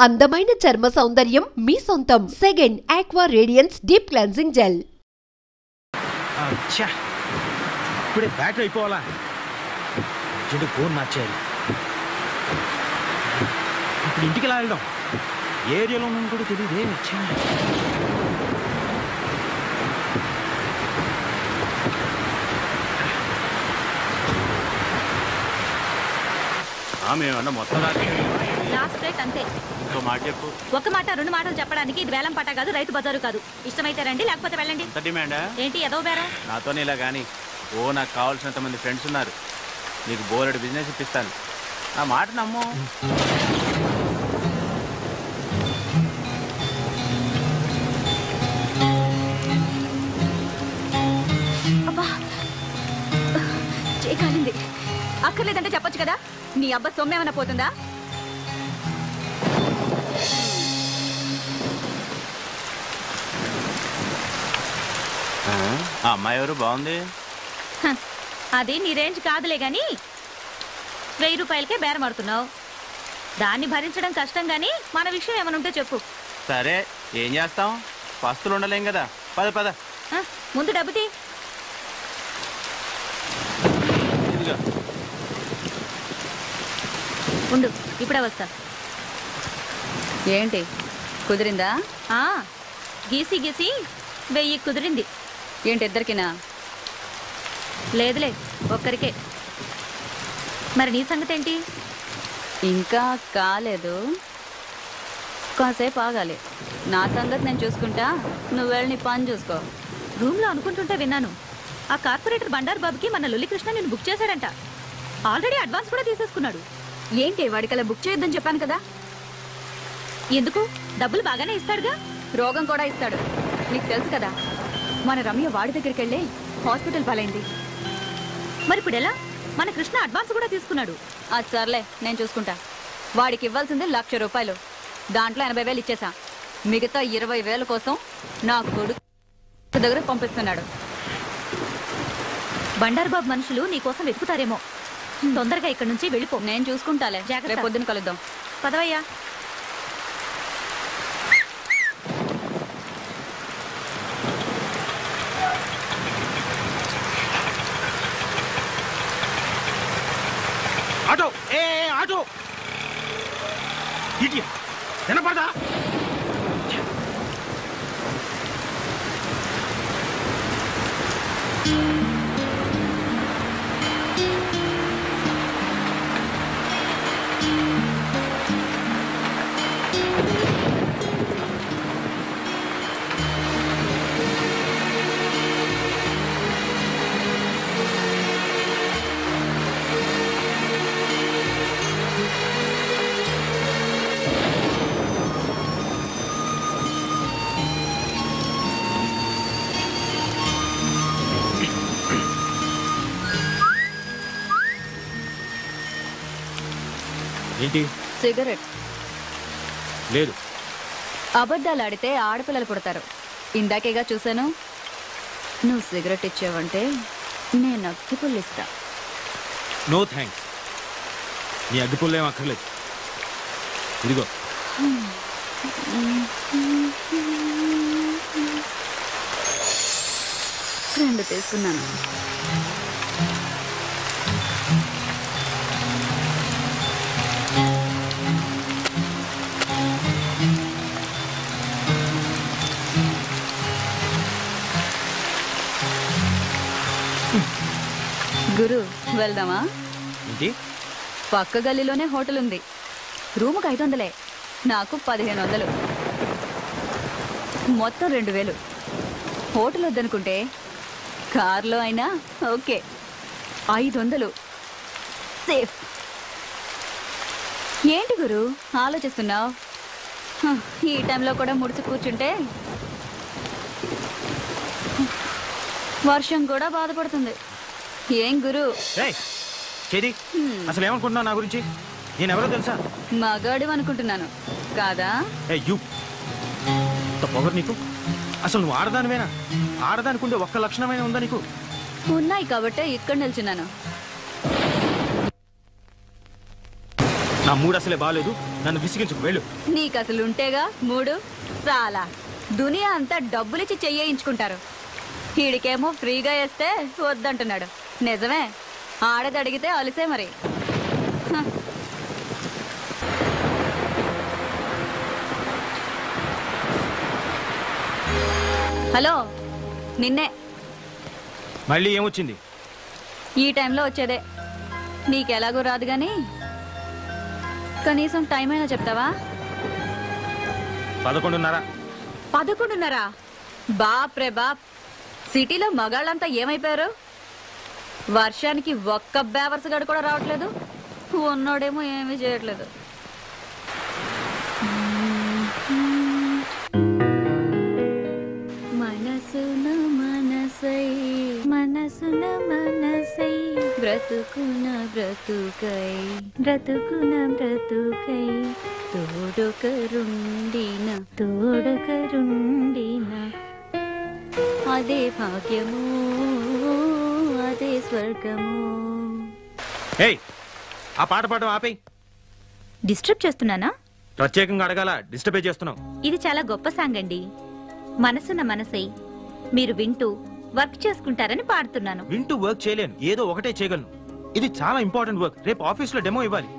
అందమైన చర్మ సౌందర్యం మీ సొంతం. Second aqua radiance deep cleansing gel. ఇప్పుడే బ్యాటరీ అయిపోవాలా? చెడు ఫోన్ మార్చేయాలి. ఇప్పుడు ఇంటికి ఎలా వెళ్దాం? ఏరియాలో ఉన్నాను కూడా తెలియదే. మేమన్నా మొత్తం లాస్ట్ రేట్ అంతే. ఇంకో మాట చెప్పు. ఒక మాట రెండు మాటలు చెప్పడానికి ఇది వేలం పాట కాదు, రైతు బజారు కాదు. ఇష్టమైతే రండి, లేకపోతే వెళ్ళండి. డిమాండా ఏంటి ఏదో బేరం? నాతోనే ఇలా కానీ నాకు కావాల్సినంత మంది ఫ్రెండ్స్ ఉన్నారు. నీకు బోలెడు బిజినెస్ ఇప్పిస్తాను. ఆ మాట నమ్ము. అబ్బా చేయకాలింది. అక్కర్లేదంటే చెప్పొచ్చు కదా. నీ అబ్బా సొమ్మేమన్నా పోతుందా? ఆ అమ్మాయి ఎవరు? బాగుంది. అది నీ రేంజ్ కాదులే గాని 1000 రూపాయలకే బేరం ఆడుతున్నావు. దాన్ని భరించడం కష్టం గాని మన విషయం ఏమైనా ఉంటే చెప్పు. సరే ఏం చేస్తాం, పస్తులు ఉండలేం కదా. పద పద. ముందు డబ్బు తీ. ఉండు, ఇప్పుడే వస్తా. ఏంటి కుదిరిందా? గీసి గీసి 1000 కుదిరింది. ఏంటి ఇద్దరికినా? లేదులే, ఒక్కరికే. మరి నీ సంగతి ఏంటి? ఇంకా కాలేదు, కాసేపు ఆగాలి. నా సంగతి నేను చూసుకుంటా, నువ్వు వెళ్ళి నీ పని చూసుకో. రూమ్లో అనుకుంటుంటే విన్నాను, ఆ కార్పొరేటర్ బండారు బాబుకి మన లొల్లికృష్ణ నేను బుక్ చేశాడంట. ఆల్రెడీ అడ్వాన్స్ కూడా తీసేసుకున్నాడు. ఏంటి వాడికలా బుక్ చేయొద్దని చెప్పాను కదా. ఎందుకు? డబ్బులు బాగానే ఇస్తాడుగా. రోగం కూడా ఇస్తాడు, నీకు తెలుసు కదా. మన రమ్య వాడి దగ్గరికి వెళ్ళి హాస్పిటల్ పాలైంది. మరి ఇప్పుడు ఎలా? మన కృష్ణ అడ్వాన్స్ కూడా తీసుకున్నాడు. అది సర్లే, నేను చూసుకుంటా. వాడికి ఇవ్వాల్సింది 1,00,000 రూపాయలు. దాంట్లో 80,000 ఇచ్చేసా. మిగతా 20,000 కోసం నా కొడుకు దగ్గర పంపిస్తున్నాడు. బండారు బాబు మనుషులు నీ కోసం వెతుకుతారేమో. తొందరగా ఇక్కడి నుంచి వెళ్ళిపో. నేను చూసుకుంటాలే. జాగ్రత్త. పొద్దున కలుద్దాం. పదవయ్యా. ఆటో ఆటో వినపడదా? ఏంటి? సిగరెట్. లేదు. అబద్ధాలు ఆడితే ఆడపిల్లలు పుడతారు. ఇందాకేగా చూశాను. నువ్వు సిగరెట్ ఇచ్చావంటే నేను అగ్గిపుల్లు ఇస్తా. నో థ్యాంక్స్, నీ అగ్గిపుల్లు ఏం అక్కర్లేదు. ఇదిగో. రెండు తీసుకున్నాను. గురు వెళ్దామా? ఏంటి? పక్క గల్లీలోనే హోటల్ ఉంది. రూముకు 500, నాకు 1500, మొత్తం 2000. హోటల్ వద్దనుకుంటే కార్లో అయినా ఓకే. 500 సేఫ్. ఏంటి గురు ఆలోచిస్తున్నావు? ఈ టైంలో కూడా ముడిచి కూర్చుంటే వర్షం కూడా బాధపడుతుంది. ఏం గురు? చేది అసలు ఏమనుకుంటున్నావు నా గురించి? నేను ఎవరో తెలుసా? మగాడు అనుకుంటున్నాను కాదా? పొగరు నీకు. అసలు నువ్వు ఆడదానివేనా? ఆడదానికి ఉండే ఒక్క లక్షణమైన ఉందా నీకు? ఉన్నాయి కాబట్టే ఇక్కడ నిల్చున్నాను. నా మూడు అసలే బాగాలేదు, నన్ను విసిగించుకు వెళ్ళు. నీకు అసలు ఉంటేగా మూడు చాలా దునియా అంతా డబ్బులిచ్చి చెయ్యించుకుంటారు. వీడికేమో ఫ్రీగా వేస్తే వద్దంటున్నాడు. నిజమే, ఆడది అడిగితే అలిసే మరి. హలో, నిన్నే. మళ్ళీ ఏమొచ్చింది? ఈ టైంలో వచ్చేదే. నీకెలాగో రాదు గాని కనీసం టైం అయినా చెప్తావా? 11:30. 11:30? బాప్ రే బాప్, సిటీలో మగాళ్ళంతా ఏమైపోయారు? వర్షానికి ఒక్క బేవర్స్ గడు కూడా రావట్లేదు, ఉన్నోడేమో ఏమీ చేయట్లేదు. మనసున మనసై మనసున మనసై బ్రతుకున బ్రతుకై బ్రతుకున బ్రతుకై తోడొకరుండిన తోడొకరుండిన అదే భాగ్యము అదే స్వర్గము. ఏయ్, ఆ పాట పాడడం ఆపేయ్. డిస్టర్బ్ చేస్తున్నానా? ప్రత్యేకంగా అడగాల, డిస్టర్బే చేస్తున్నావు. ఇది చాలా గొప్ప సాంగ్ అండి. మనసున్న మనసై మీరు వింటూ వర్క్ చేసుకుంటారని పాడుతున్నాను. వింటూ వర్క్ చేయలేను, ఏదో ఒకటే చేయగలను. ఇది చాలా ఇంపార్టెంట్ వర్క్. రేపు ఆఫీస్ లో డెమో ఇవ్వాలి.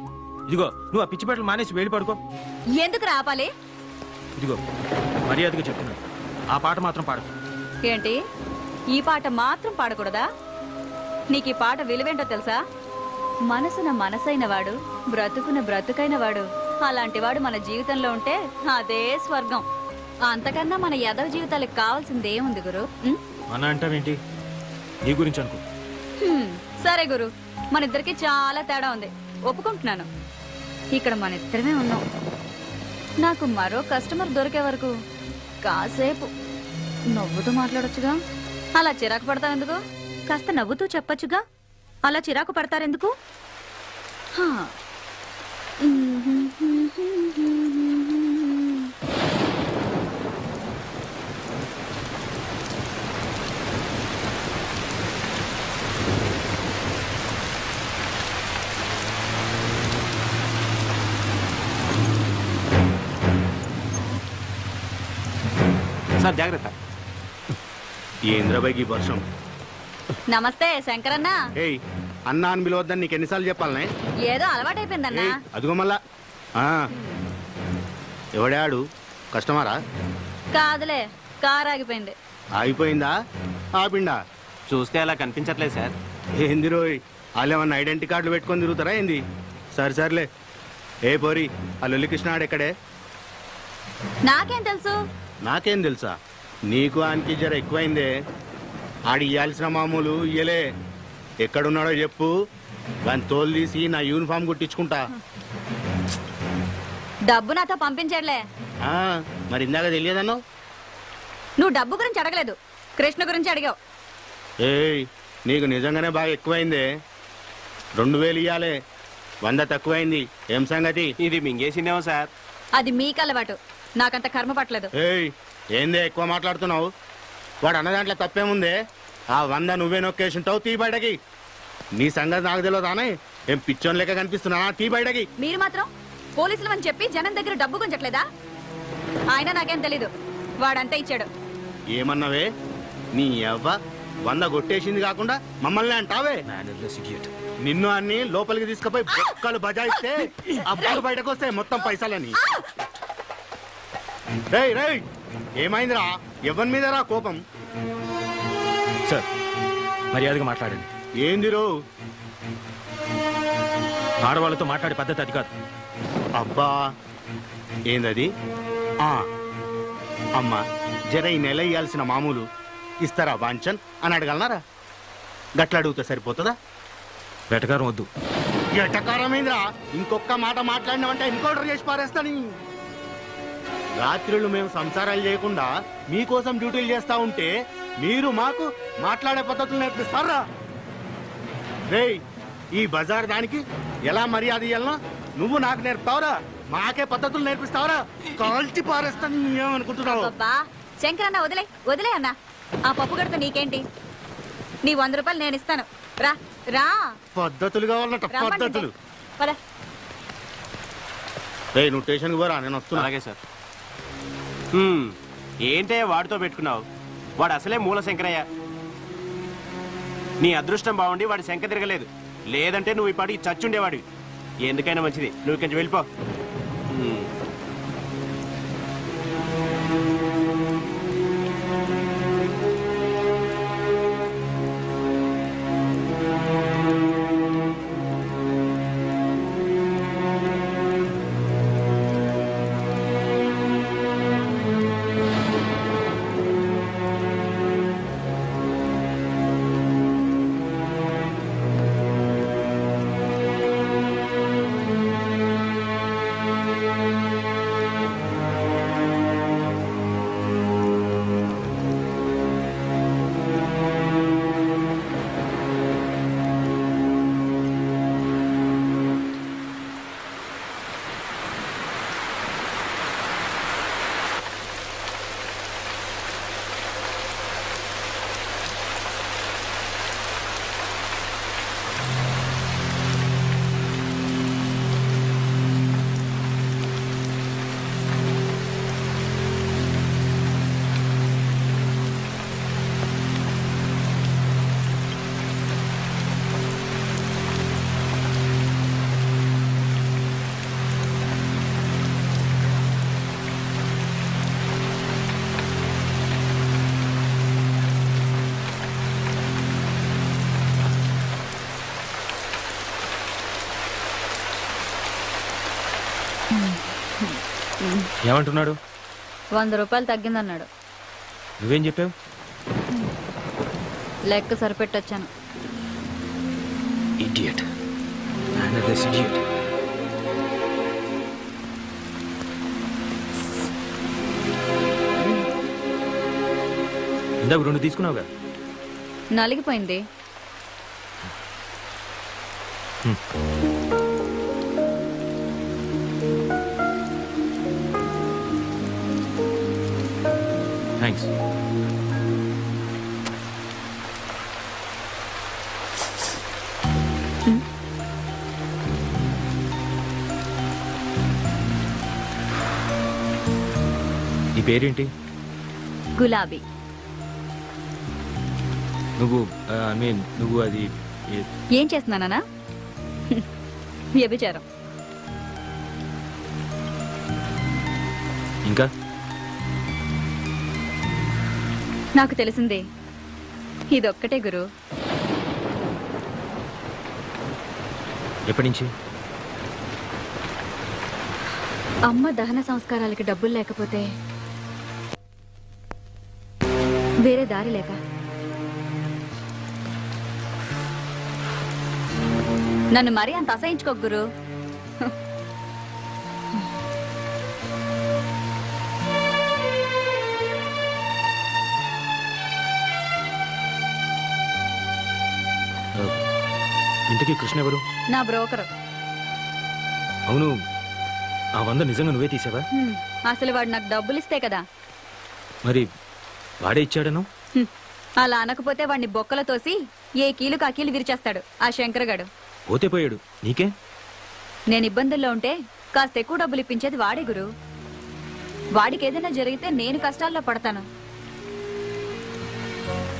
ఇదిగో, నువ్వు ఆ పిచ్చిపేటలు మానేసి వేడి పడుకో. ఎందుకు రాపాలి? ఇదిగో, మర్యాదగా చెప్తున్నాను, ఆ పాట మాత్రం పాడకు. ఏంటి, ఈ పాట మాత్రం పాడకూడదా? నీకు ఈ పాట విలువేంటో తెలుసా? మనసున మనసైన వాడు బ్రతుకున బ్రతుకైన వాడు, అలాంటి వాడు మన జీవితంలో ఉంటే అదే స్వర్గం. అంతకన్నా మన యదవ జీవితాలకు కావాల్సింది ఏముంది గురు? మన అంటావేంటి? నీ గురించి అనుకో. సరే గురు, మన ఇద్దరికి చాలా తేడా ఉంది, ఒప్పుకుంటున్నాను. ఇక్కడ మన ఇద్దరమే ఉన్నాం. నాకు మరో కస్టమర్ దొరికే వరకు కాసేపు నవ్వుతూ మాట్లాడొచ్చుగా. అలా చిరాకు పడతావు ఎందుకు? కాస్త నవ్వుతూ చెప్పొచ్చుగా. అలా చిరాకు పడతారెందుకు? సార్ జాగ్రత్త. ఏంద్రబాయికి వర్షం. నమస్తే శంకరన్న. ఏయ్, అన్నా అని పిలవద్దని నీకు ఎన్నిసార్లు చెప్పాలనే? ఏదో అలవాటైపోయిందన్నా. అదిగో మళ్ళా. ఎవడాడు? కస్టమరా? కాదులే, కారు ఆగిపోయింది. ఆగిపోయిందా? ఆపిండా? చూస్తే అలా కనిపించట్లేదు సార్. ఏంది రోయ్, వాళ్ళు ఏమన్నా ఐడెంటిటీ కార్డులు పెట్టుకొని తిరుగుతారా ఏంది? సరే సర్లే. ఏ పోరి, ఆ లొల్లి కృష్ణాడు ఎక్కడే? నాకేం తెలుసు? నాకేం తెలుసా? నీకు ఆయనకి జర ఎక్కువైందే. ఆడి ఇయ్యాల్సిన మామూలు ఇయ్యలే. ఎక్కడున్నాడో చెప్పు, దాని తోలు తీసి నా యూనిఫామ్ కుట్టించుకుంటా. డబ్బు నాతో పంపించట్లే. మరి ఇందాక తెలియదన్నో? నువ్వు డబ్బు గురించి అడగలేదు, కృష్ణ గురించి అడిగావు. ఏయ్, నీకు నిజంగానే బాగా ఎక్కువైందే. 2000 ఇయ్యాలే, 100 తక్కువైంది. ఏం సంగతి? ఇది మింగేసిందేమో సార్. అది మీకు అలవాటు, నాకంత కర్మ పట్టలేదు. ఏయ్, ఏందే ఎక్కువ మాట్లాడుతున్నావు? వాడు అన్న దాంట్లో తప్పేముందే? ఆ 100 నువ్వే నొక్కేసింటావు. తీ బయటకి. నీ సంగతి నాకు తెలియదానే? ఏం పిచ్చోన్ లెక్క కనిపిస్తున్నా? తీ బయటకి. మీరు మాత్రం పోలీసులు అని చెప్పి జనం దగ్గర డబ్బు గుంచట్లేదా? ఆయన నాకేం తెలీదు, వాడంతా ఇచ్చాడు. ఏమన్నావే? నీ అవ్వ 100 కొట్టేసింది కాకుండా మమ్మల్ని అంటావే? నిన్ను అన్ని లోపలికి తీసుకుపోయి బొక్కలు బజాయిస్తే అప్పుడు బయటకు వస్తాయి మొత్తం పైసలని. రేయ్ రేయ్, ఏమైందిరా? ఎవరి మీద రా కోపం? సార్, మర్యాదగా మాట్లాడండి. ఏందిరో? ఆడవాళ్ళతో మాట్లాడే పద్ధతి అది కాదు. అబ్బా, ఏందది? అమ్మా, జర ఈ నెల ఇయ్యాల్సిన మామూలు ఇస్తారా వాంచన్ అని అడగలనారా? గట్ల అడుగుతా సరిపోతుందా? వెటకారం వద్దు. ఎటకారమైందిరా? ఇంకొక మాట మాట్లాడినామంటే ఎన్కౌంటర్ చేసి పారేస్తాని. రాత్రులు మేము సంసారాలు చేయకుండా మీకోసం డ్యూటీలు చేస్తా ఉంటే మీరు మాకు మాట్లాడే పద్ధతులు నేర్పిస్తారా? రేయ్, ఈ బజార్ దానికి ఎలా మర్యాద ఇయ్యాలనో నువ్వు నాకు నేర్పుతావురా? మాకే పద్ధతులు నేర్పిస్తావురా? కాల్చి పారేస్తాను. ఏమనుకుంటున్నావు? అబ్బా శంకరన్న, వదిలే వదిలే అన్న. ఆ పప్పు గడత నీకేంటి? నీ 100 రూపాయలు నేను ఇస్తాను. రా రా. పద్ధతులు కావాలన్నట, పద్ధతులు. పద. రేయ్ నువ్వు స్టేషన్కి పోరా, నేను వస్తున్నా. అలాగే సార్. ఏంటయ్యా వాడితో పెట్టుకున్నావు? వాడు అసలే మూల శంకరయ్య. నీ అదృష్టం బాగుండి వాడి శంక తిరగలేదు, లేదంటే నువ్వు ఇప్పటికి చచ్చుండేవాడివి. ఎందుకైనా మంచిది, నువ్వు ఇక్కడి నుంచి వెళ్ళిపో. ఏమంటున్నాడు? 100 రూపాయలు తగ్గిందన్నాడు. నువ్వేం చెప్పావు? లెక్క సరిపెట్టొచ్చాను. ఇడియట్. This idiot. ఇందాక 2 తీసుకున్నావుగా. నలిగిపోయింది. థ్యాంక్స్. నీ పేరేంటి? గులాబీ. నువ్వు అది ఏం చేస్తున్నానా? వ్యభిచారం. ఇంకా నాకు తెలిసిందే ఇదొక్కటే గురు. ఎప్పటి నుంచి? అమ్మ దహన సంస్కారాలకి డబ్బులు లేకపోతే వేరే దారి లేక నన్ను మరీ అంత అసహించుకో గురు. ఇంతకీ కృష్ణ ఎవరు? నా బ్రోకరు. అవును, ఆ 100 నిజంగా నువ్వే తీసావా? అసలు వాడు నాకు డబ్బులు ఇస్తే కదా. మరి వాడే ఇచ్చాడను? అలా అనకపోతే వాడిని బొక్కలు తోసి ఏ కీలు కాకీలు విరిచేస్తాడు ఆ శంకరగాడు. పోతే పోయాడు, నీకే. నేను ఇబ్బందుల్లో ఉంటే కాస్త ఎక్కువ డబ్బులు ఇప్పించేది వాడే గురు. వాడికి ఏదైనా జరిగితే నేను కష్టాల్లో పడతాను.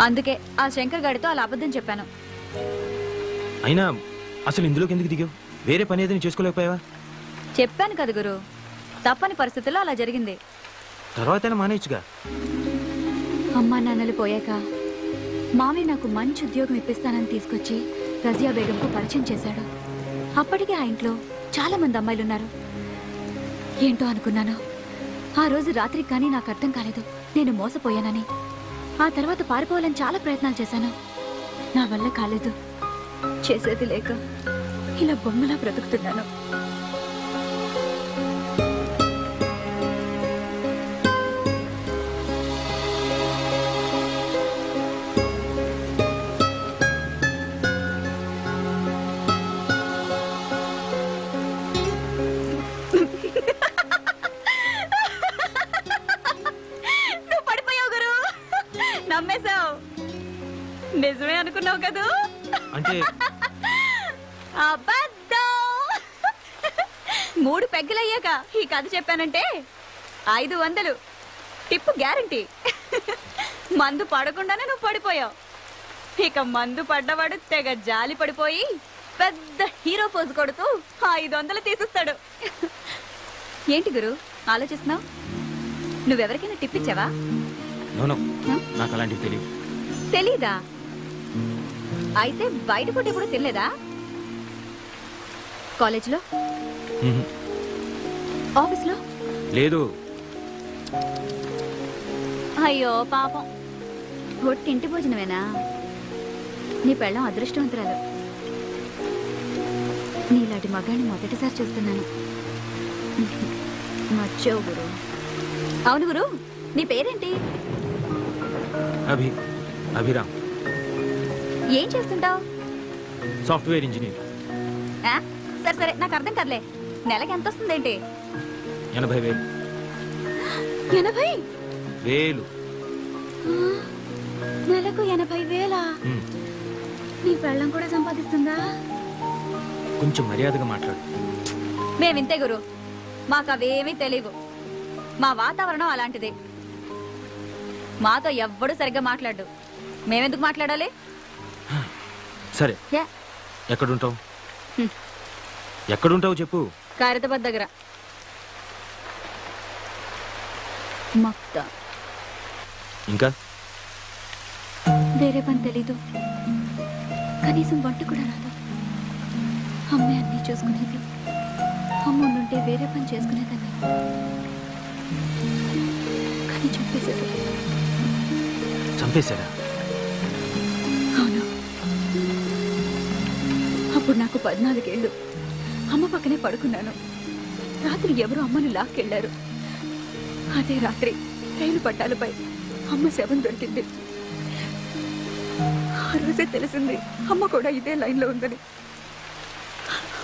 అందుకే ఆ శంకర్ గాడితో అలా అబద్ధం చెప్పాను. అయినా అసలు ఇందులోకి ఎందుకు దిగావు? వేరే పని ఏదైనా చేసుకోలేకపోయావా? చెప్పాను కదా గురు, తప్పని పరిస్థితుల్లో అలా జరిగింది. తర్వాత మానేయచ్చుగా. అమ్మా నాన్నలు పోయాక మామయ్య నాకు మంచి ఉద్యోగం ఇప్పిస్తానని తీసుకొచ్చి రజియా బేగంకు పరిచయం చేశాడు. అప్పటికే ఆ ఇంట్లో చాలా మంది అమ్మాయిలున్నారు. ఏంటో అనుకున్నాను. ఆ రోజు రాత్రికి కానీ నాకు అర్థం కాలేదు నేను మోసపోయానని. ఆ తర్వాత పారిపోవాలని చాలా ప్రయత్నాలు చేశాను. నా వల్ల కాలేదు. చేసేది లేక ఇలా బొమ్మలా బ్రతుకుతున్నాను. నువ్వు పడిపోయావు గురు. నమ్మేశావు. నిజమే అనుకున్నావు కదా. అంటే అబద్ధం. 3 పెగ్గలయ్యాక ఈ కథ చెప్పానంటే 500 టిప్పు గ్యారంటీ. మందు పడకుండానే నువ్వు పడిపోయావు. ఇక మందు పడ్డవాడు తెగ జాలి పడిపోయి పెద్ద హీరో పోజు కొడుతూ 500 తీసిస్తాడు. ఏంటి గురు ఆలోచిస్తున్నావు? నువ్వెవరికైనా టిప్ ఇచ్చావా? నో నాకు అలాంటివి తెలియదు. తెలీదా? అయితే బయట ఫుడ్ ఎప్పుడు తినలేదా? కాలేజ్లో, ఆఫీస్లో? లేదు. అయ్యో పాపం, ఒట్టింటి భోజనమేనా? నీ పెళ్ళం అదృష్టవంతురాలు. నీలాంటి మగాన్ని మొదటిసారి చూస్తున్నాను. నచ్చావు గురు. అవును గురు, నీ పేరేంటి? అభిరామ్. ఏం చేస్తుంటావు? Software engineer. సరే సరే, నాకు అర్థం కదలే. నెలకి ఎంత వస్తుందేంటి? 80,000. 80,000? నెలకు 80,000? నీ పెళ్ళం కూడా సంపాదిస్తుందా? కొంచెం మర్యాదగా మాట్లాడు. మేమింతే గురు, మాకు అవేమీ తెలియవు. మా వాతావరణం అలాంటిది. మాతో ఎవ్వడు సరిగ్గా మాట్లాడు. మేమెందుకు మాట్లాడాలి? సరే, ఎక్కడుంటావు? ఎక్కడుంటావు చెప్పు. ఖైరతాబాద్ దగ్గర. మక్తా. ఇంకా వేరే పని తెలీదు, కనీసం వంట కూడా రాదు. అమ్మే అన్నీ చూసుకునేది. అమ్మ ఉంటే వేరే పని చేసుకునేదాన్ని. కానీ చంపేశారా? అవును. అప్పుడు నాకు 14 ఏళ్ళు. అమ్మ పక్కనే పడుకున్నాను. రాత్రి ఎవరో అమ్మను లాక్కెళ్లారు. అదే రాత్రి రైలు పట్టాలపై అమ్మ శవం దొరికింది. ఆ రోజే తెలిసింది అమ్మ కూడా ఇదే లైన్లో ఉందని.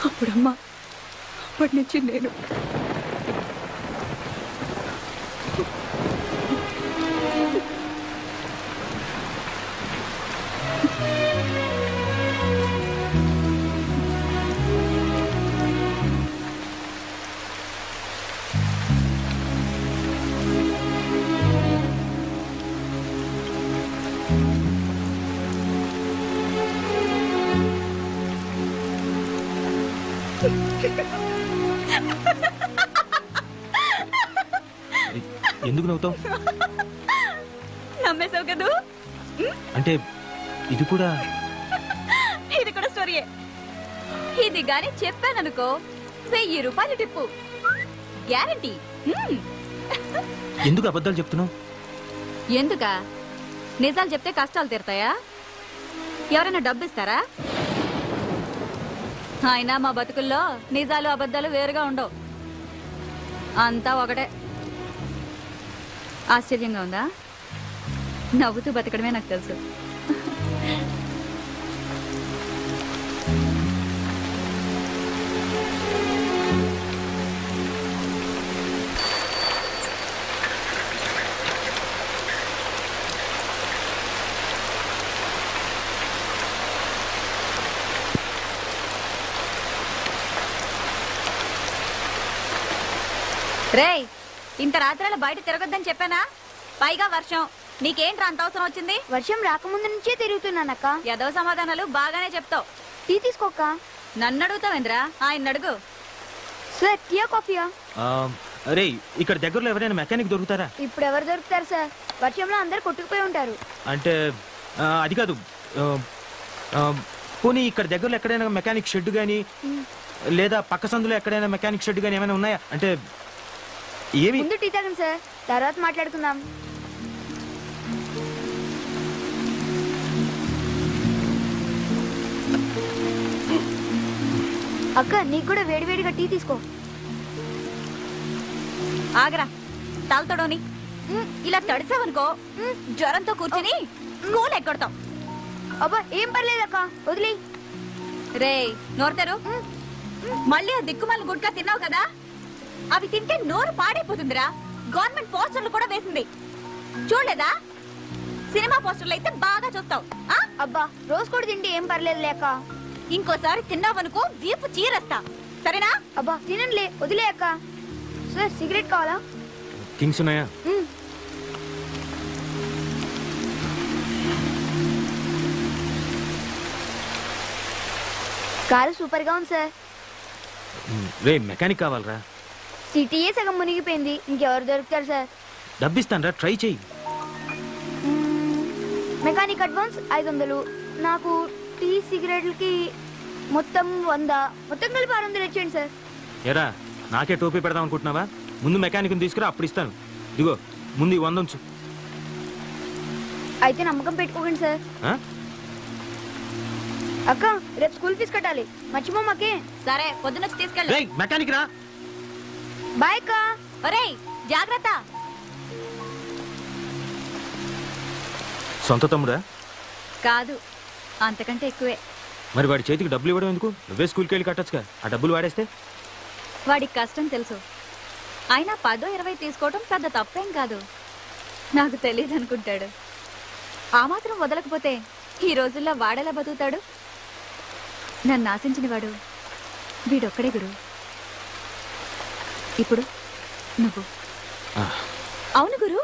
అప్పుడమ్మ, అప్పటి నుంచి నేను. ఎందుకు నవ్వుతావు? నమ్మేశావు కదూ? అంటే ఇది కూడా స్టోరీయే. ఇది గాని చెప్పాననుకో 1000 రూపాయలు టిప్పు గ్యారంటీ. ఎందుకు అబద్ధాలు చెప్తున్నావు? ఎందుకా? నిజాలు చెప్తే కష్టాలు తీరుతాయా? ఎవరైనా డబ్బు ఇస్తారా? అయినా మా బతుకుల్లో నిజాలు అబద్ధాలు వేరుగా ఉండవు, అంతా ఒకటే. ఆశ్చర్యంగా ఉందా? నవ్వుతూ బతకడమే నాకు తెలుసు. రేయ్, ఇంత రాత్రిలో బయట తిరగొద్దని చెప్పానా? పైగా వర్షం. నీకేంట్రా అంత అవసరం వచ్చింది? వర్షం రాకముందు నుంచే తిరుగుతున్నానక్క. ఏదో సమాధానాలు బాగానే చెప్తావు. టీ తీసుకోక్క. నన్ను అడుగుతావేంద్రా? ఆయన అడుగు. సార్, టీయా కాఫీయా? అరే, ఇక్కడ దగ్గరలో ఎవరైనా మెకానిక్ దొరుకుతారా? ఇప్పుడు ఎవరు దొరుకుతారు సార్? వర్షంలో అందరు కొట్టుకుపోయి ఉంటారు. అంటే అది కాదు. పోనీ ఇక్కడ దగ్గరలో ఎక్కడైనా మెకానిక్ షెడ్ గానీ, లేదా పక్క సందులో ఎక్కడైనా మెకానిక్ షెడ్ గానీ ఏమైనా ఉన్నాయా? అంటే ఏమి? ముందు టీ తాగండి సార్, తర్వాత మాట్లాడుకుందాం. అక్క, నీకు కూడా వేడివేడిగా టీ తీసుకో. ఆగరా, తాల్తోడోని ఇలా తడిసావనుకో జ్వరంతో కూర్చొని స్కూల్ ఎక్కడతాం. అబ్బా, ఏం పర్లేదక్క, వదిలే. రే, నోరుతారు. మళ్ళీ ఆ దిక్కుమాల గుడ్కా తిన్నావు కదా, అవి తింటే నోరు పాడైపోతుందిరా. గవర్నమెంట్ పోస్టర్లు కూడా వేసింది, చూడలేదా? సినిమా పోస్టర్లు అయితే బాగా చూస్తావు. అబ్బా, రోజు కూడా తింటే ఏం పర్లేదు లేక. ఇంకోసారి తిన్నావనుకో వీపు చీరేస్తా. సరేనా? అబ్బా తినండిలే, వదిలే అక్క. సార్ సిగరెట్ కావాలా? కింగ్స్ ఉన్నాయా? కారు సూపర్ గా ఉంది సార్. రే మెకానిక్ కావాలరా. సిటీఏ సగం మునిగిపోయింది, ఇంకెవరు దొరుకుతారు సార్? డబ్బిస్తానరా, ట్రై చెయ్యి. మెకానిక్ అడ్వాన్స్ 500, నాకు టీ సిగరెట్లకి మొత్తం 100, మొత్తం కలిపి 600 ఇచ్చేయండి సార్. ఎరా నాకే టోపీ పెడదాం అనుకుంటున్నావా? ముందు మెకానిక్ని తీసుకురా, అప్పుడు ఇస్తాను. ఇదిగో ముందు ఈ 100 ఉంచు. అయితే నమ్మకం పెట్టుకోకండి సార్. ఆ? అక్క రేపు స్కూల్ ఫీజు కట్టాలి, మర్చిపోమాకే. సరే పొద్దునొచ్చి తీసుకెళ్ళు. రేయ్ మెకానిక్ రా. బాయ్ అక్క. ఒరేయ్ జాగ్రత్త. సొంత తమ్ముడా? కాదు, అంతకంటే ఎక్కువే. మరి వాడి చేతికి డబ్బులు ఇవ్వడం ఎందుకు? నువ్వే స్కూల్కి వెళ్ళి కట్టొచ్చుగా. ఆ డబ్బులు వాడేస్తే వాడికి కష్టం తెలుసు. అయినా 10-20 తీసుకోవటం పెద్ద తప్పేం కాదు. నాకు తెలియదు అనుకుంటాడు. ఆ మాత్రం వదలకపోతే ఈ రోజుల్లో వాడేలా బతుకుతాడు? నన్ను ఆశించిన వాడు వీడొక్కడే గురు. ఇప్పుడు నువ్వు. అవును గురు,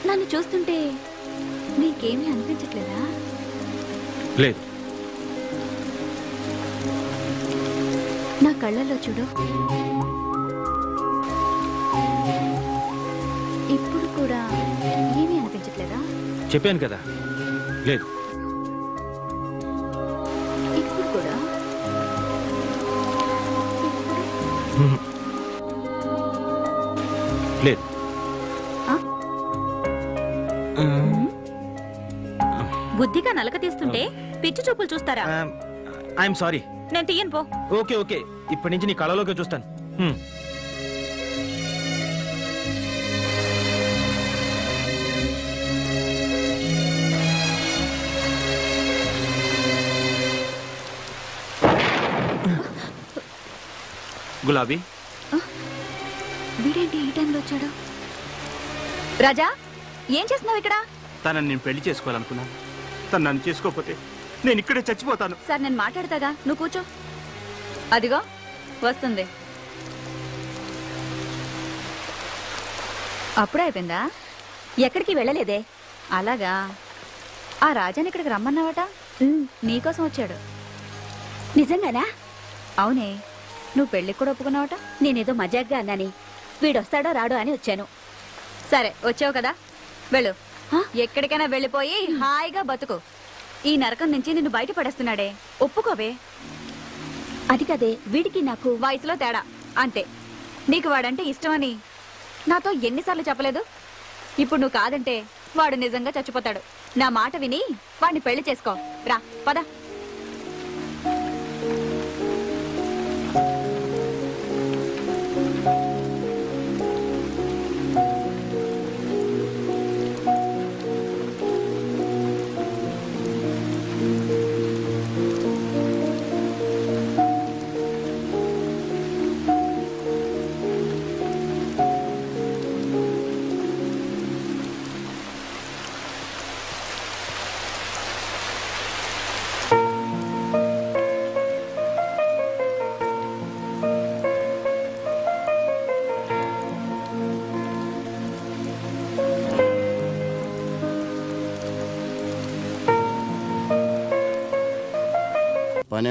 నన్ను చూస్తుంటే నీకేమీ అనిపించట్లేదా? లేదు. నా కళ్ళల్లో చూడు. ఇప్పుడు కూడా ఏమీ అనిపించట్లేదా? చెప్పాను కదా, లేదు. ఇప్పుడు కూడా? లేదు. బుద్ధిగా నలక తీస్తుంటే పిచ్చి చూపులు చూస్తారా? I'm sorry. నేను తీయను పో. ఓకే ఓకే, ఇప్పటి నుంచి నీ కళలోకి చూస్తాను. గులాబీ, వీడేంటి ఈ టైంలో వచ్చాడు? రాజా, ఏం చేస్తున్నావు ఇక్కడ? తనని నేను పెళ్లి చేసుకోవాలనుకున్నాను. తను నన్ను చేసుకోకపోతే నేను ఇక్కడే చచ్చిపోతాను. సార్ నేను మాట్లాడతాగా, నువ్వు కూర్చో. అదిగో వస్తుంది. అప్పుడే అయిపోయిందా? ఎక్కడికి వెళ్ళలేదే. అలాగా, ఆ రాజాని ఇక్కడికి రమ్మన్నావట. నీకోసం వచ్చాడు. నిజంగానా? అవునే, నువ్వు పెళ్ళికి కూడా ఒప్పుకున్నావట. నేనేదో మజాగ్గా అన్నాని, వీడొస్తాడో రాడో అని వచ్చాను. సరే వచ్చావు కదా, వెళ్ళు. ఎక్కడికైనా వెళ్ళిపోయి హాయిగా బతుకు. ఈ నరకం నుంచి నిన్ను బయట పడేస్తున్నాడే, ఒప్పుకోవే. అది కదే, వీడికి నాకు వయసులో తేడా అంతే. నీకు వాడంటే ఇష్టమని నాతో ఎన్నిసార్లు చెప్పలేదు? ఇప్పుడు నువ్వు కాదంటే వాడు నిజంగా చచ్చిపోతాడు. నా మాట విని వాడిని పెళ్లి చేసుకో. రా పద. పనే